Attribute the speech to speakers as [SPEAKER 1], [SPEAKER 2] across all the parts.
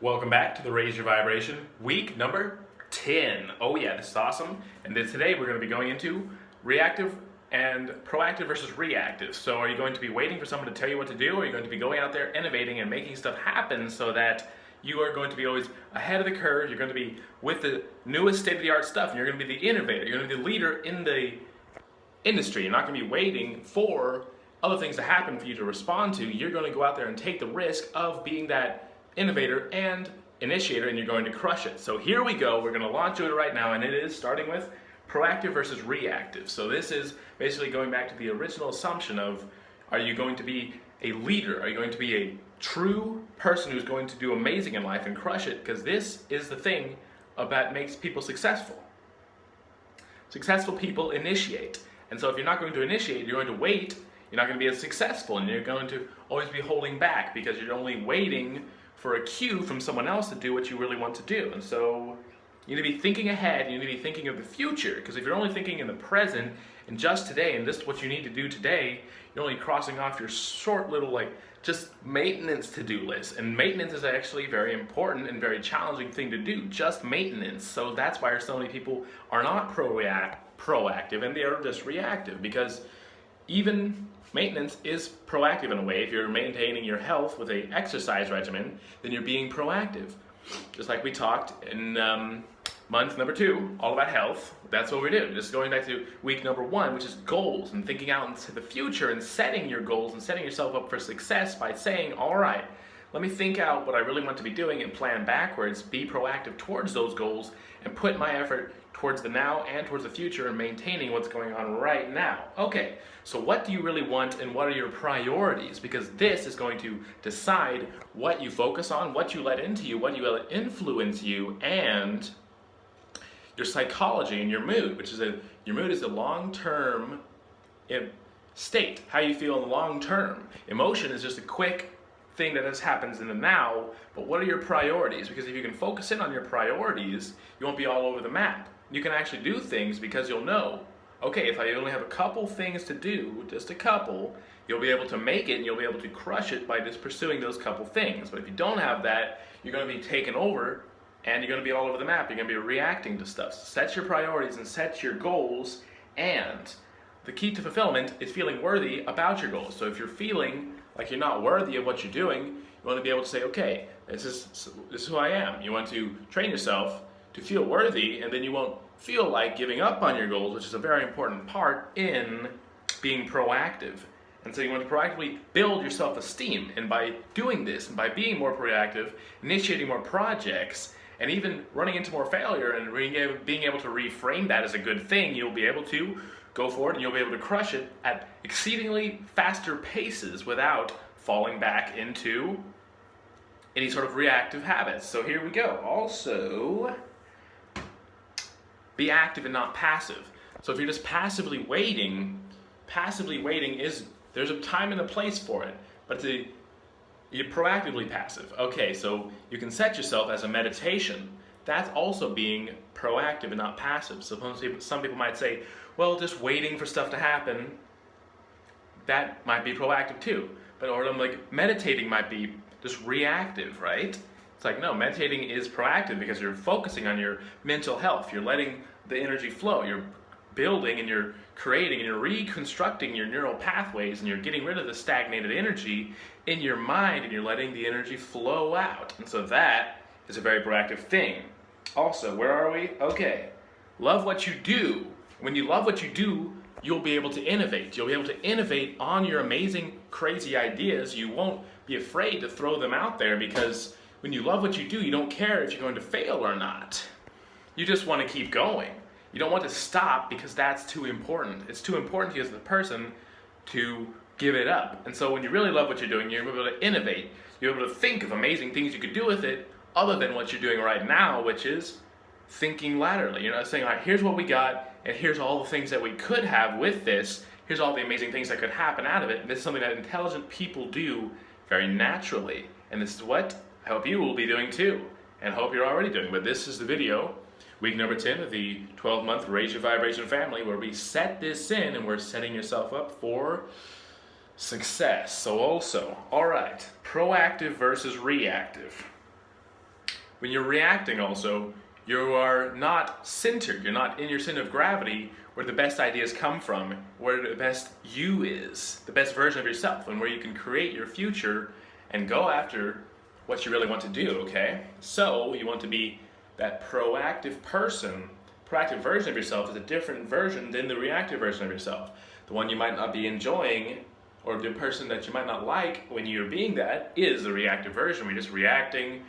[SPEAKER 1] Welcome back to the Raise Your Vibration, week number 10. Oh yeah, this is awesome. And then today we're going to be going into reactive and proactive versus reactive. So are you going to be waiting for someone to tell you what to do, or are you going to be going out there innovating and making stuff happen so that you are going to be always ahead of the curve? You're going to be with the newest state-of-the-art stuff, and you're going to be the innovator. You're going to be the leader in the industry. You're not going to be waiting for other things to happen for you to respond to. You're going to go out there and take the risk of being that innovator and initiator, and you're going to crush it. So here we go. We're going to launch into it right now, and it is starting with proactive versus reactive. So this is basically going back to the original assumption of, are you going to be a leader? Are you going to be a true person who's going to do amazing in life and crush it? Because this is the thing that makes people successful. Successful people initiate. And so if you're not going to initiate, you're going to wait, you're not going to be as successful, and you're going to always be holding back because you're only waiting for a cue from someone else to do what you really want to do. And so you need to be thinking ahead, you need to be thinking of the future, because if you're only thinking in the present and just today, and this is what you need to do today, you're only crossing off your short little just maintenance to-do list. And maintenance is actually a very important and very challenging thing to do, just maintenance. So that's why so many people are not proactive and they are just reactive, because even maintenance is proactive in a way. If you're maintaining your health with an exercise regimen, then you're being proactive. Just like we talked in month number 2, all about health. That's what we do. Just going back to week number 1, which is goals and thinking out into the future and setting your goals and setting yourself up for success by saying, all right, let me think out what I really want to be doing and plan backwards, be proactive towards those goals, and put my effort towards the now and towards the future and maintaining what's going on right now. Okay, so what do you really want and what are your priorities? Because this is going to decide what you focus on, what you let into you, what you let influence you, and your psychology and your mood, which is your mood is a long-term state, how you feel in the long term. Emotion is just a quick thing that just happens in the now, but what are your priorities? Because if you can focus in on your priorities, you won't be all over the map. You can actually do things because you'll know, okay, if I only have a couple things to do, just a couple, you'll be able to make it and you'll be able to crush it by just pursuing those couple things. But if you don't have that, you're going to be taken over and you're going to be all over the map. You're going to be reacting to stuff. So set your priorities and set your goals, and the key to fulfillment is feeling worthy about your goals. So if you're feeling like you're not worthy of what you're doing, you want to be able to say, okay, this is who I am. You want to train yourself to feel worthy, and then you won't feel like giving up on your goals, which is a very important part in being proactive. And so you want to proactively build your self-esteem, and by doing this, and by being more proactive, initiating more projects, and even running into more failure and being able to reframe that as a good thing, you'll be able to go forward and you'll be able to crush it at exceedingly faster paces without falling back into any sort of reactive habits. So here we go. Also, be active and not passive. So if you're just passively waiting is, there's a time and a place for it, but you're proactively passive. Okay, so you can set yourself as a meditation. That's also being proactive and not passive. So some people might say, well, just waiting for stuff to happen, that might be proactive too. But or like meditating might be just reactive, right? It's like, no, meditating is proactive because you're focusing on your mental health. You're letting the energy flow. You're building and you're creating and you're reconstructing your neural pathways, and you're getting rid of the stagnated energy in your mind, and you're letting the energy flow out. And so that is a very proactive thing. Also, where are we? Okay, love what you do. When you love what you do, you'll be able to innovate. You'll be able to innovate on your amazing, crazy ideas. You won't be afraid to throw them out there, because when you love what you do, you don't care if you're going to fail or not. You just want to keep going. You don't want to stop because that's too important. It's too important to you as the person to give it up. And so when you really love what you're doing, you're able to innovate. You're able to think of amazing things you could do with it other than what you're doing right now, which is thinking laterally. You're not saying, all right, here's what we got, and here's all the things that we could have with this. Here's all the amazing things that could happen out of it. And this is something that intelligent people do very naturally. And this is what I hope you will be doing too, and hope you're already doing. But this is the video, week number 10 of the 12-month Raise Your Vibration family, where we set this in and we're setting yourself up for success. So also, all right, proactive versus reactive. When you're reacting also, you are not centered. You're not in your center of gravity where the best ideas come from, where the best you is, the best version of yourself, and where you can create your future and go after what you really want to do, okay? So you want to be that proactive person. Proactive version of yourself is a different version than the reactive version of yourself. The one you might not be enjoying, or the person that you might not like when you're being that, is the reactive version. Where you're just reacting,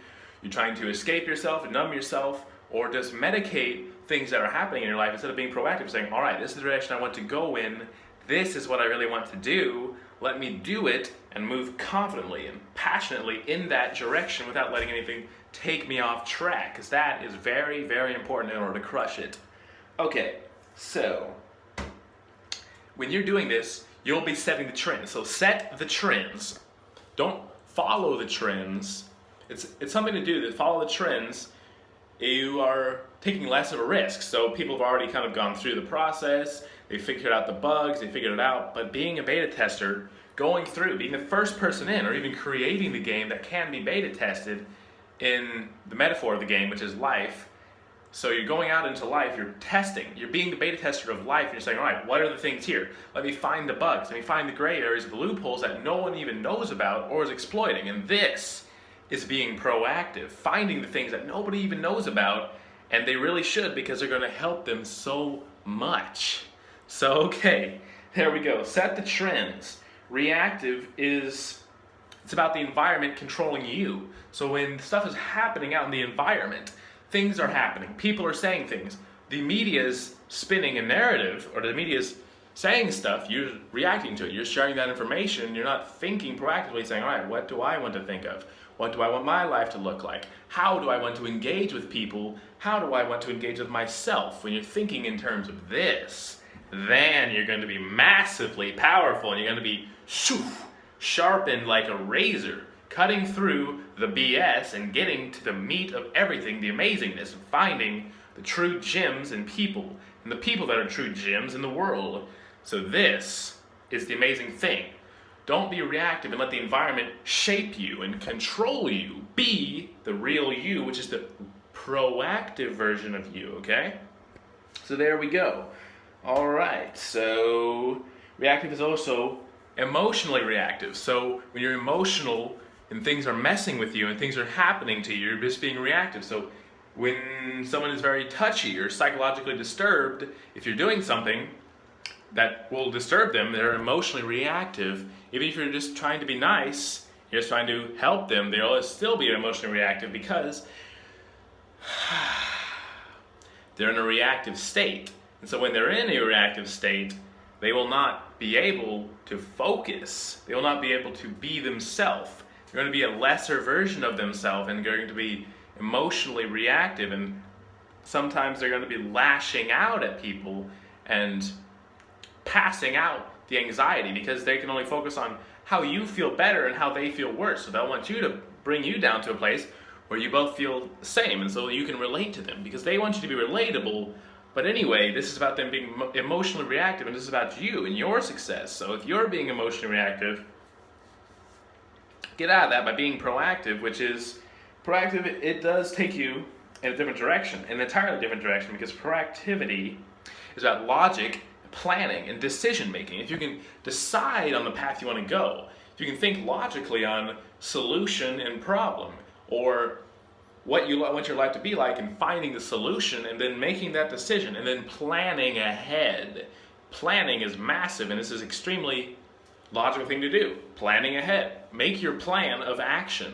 [SPEAKER 1] you're trying to escape yourself, numb yourself, or just medicate things that are happening in your life instead of being proactive, saying, all right, this is the direction I want to go in, this is what I really want to do, let me do it, and move confidently and passionately in that direction without letting anything take me off track, because that is very, very important in order to crush it. Okay, so when you're doing this, you'll be setting the trends. So set the trends. Don't follow the trends. It's something to do. To follow the trends, you are taking less of a risk. So people have already kind of gone through the process, they figured out the bugs, they figured it out, but being a beta tester, going through, being the first person in, or even creating the game that can be beta tested in the metaphor of the game, which is life. So you're going out into life, you're testing, you're being the beta tester of life, and you're saying, all right, what are the things here? Let me find the bugs, let me find the gray areas, the loopholes that no one even knows about or is exploiting. And this is being proactive, finding the things that nobody even knows about, and they really should, because they're going to help them so much. So, okay, there we go. Set the trends. Reactive it's about the environment controlling you. So when stuff is happening out in the environment, things are happening, people are saying things, the media is spinning a narrative, or the media is saying stuff, you're reacting to it, you're sharing that information, you're not thinking proactively, saying, all right, what do I want to think of? What do I want my life to look like? How do I want to engage with people? How do I want to engage with myself? When you're thinking in terms of this, then you're going to be massively powerful, and you're going to be sharpened like a razor, cutting through the BS and getting to the meat of everything, the amazingness, and finding the true gems in people, and the people that are true gems in the world. So this is the amazing thing. Don't be reactive and let the environment shape you and control you. Be the real you, which is the proactive version of you, okay? So there we go. All right, so reactive is also emotionally reactive. So when you're emotional and things are messing with you and things are happening to you, you're just being reactive. So when someone is very touchy or psychologically disturbed, if you're doing something that will disturb them, they're emotionally reactive. Even if you're just trying to be nice, you're just trying to help them, they'll still be emotionally reactive because they're in a reactive state. And so when they're in a reactive state, they will not be able to focus. They will not be able to be themselves. They're going to be a lesser version of themselves, and they're going to be emotionally reactive, and sometimes they're going to be lashing out at people and passing out the anxiety because they can only focus on how you feel better and how they feel worse. So they'll want you to bring you down to a place where you both feel the same, and so you can relate to them because they want you to be relatable. But anyway, this is about them being emotionally reactive, and this is about you and your success. So if you're being emotionally reactive, get out of that by being proactive, which is proactive. It does take you in a different direction, an entirely different direction, because proactivity is about logic, planning, and decision making. If you can decide on the path you want to go, if you can think logically on solution and problem, or what you want your life to be like, and finding the solution and then making that decision and then planning ahead. Planning is massive, and this is extremely logical thing to do. Planning ahead. Make your plan of action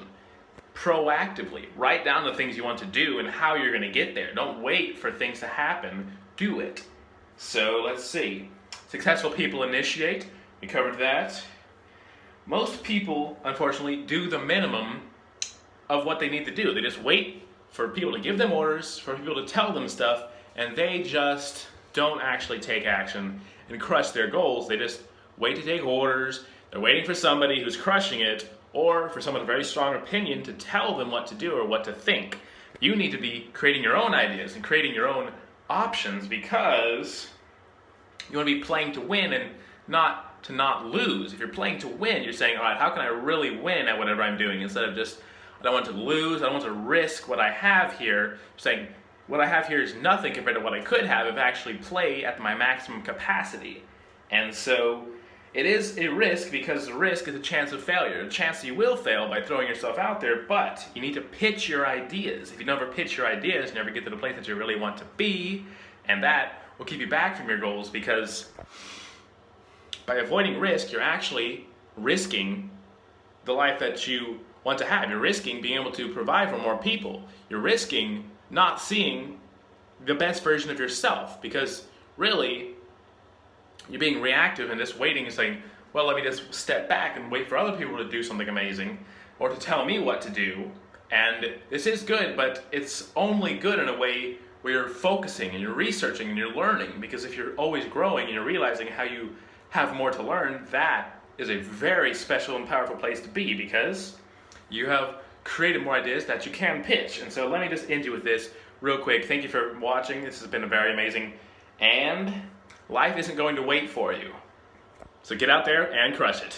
[SPEAKER 1] proactively. Write down the things you want to do and how you're going to get there. Don't wait for things to happen. Do it. So let's see. Successful people initiate. We covered that. Most people, unfortunately, do the minimum of what they need to do. They just wait for people to give them orders, for people to tell them stuff, and they just don't actually take action and crush their goals. They just wait to take orders. They're waiting for somebody who's crushing it, or for someone with a very strong opinion to tell them what to do or what to think. You need to be creating your own ideas and creating your own options, because you want to be playing to win and not to not lose. If you're playing to win, you're saying, all right, how can I really win at whatever I'm doing, instead of just don't want to lose, I don't want to risk what I have here. Saying what I have here is nothing compared to what I could have if I actually play at my maximum capacity. And so it is a risk, because the risk is a chance of failure. A chance that you will fail by throwing yourself out there, but you need to pitch your ideas. If you never pitch your ideas, you never get to the place that you really want to be, and that will keep you back from your goals, because by avoiding risk, you're actually risking the life that you want to have. You're risking being able to provide for more people. You're risking not seeing the best version of yourself, because really, you're being reactive and just waiting and saying, well, let me just step back and wait for other people to do something amazing or to tell me what to do. And this is good, but it's only good in a way where you're focusing and you're researching and you're learning, because if you're always growing and you're realizing how you have more to learn, that is a very special and powerful place to be, because you have created more ideas that you can pitch. And so let me just end you with this real quick. Thank you for watching. This has been very amazing. And life isn't going to wait for you. So get out there and crush it.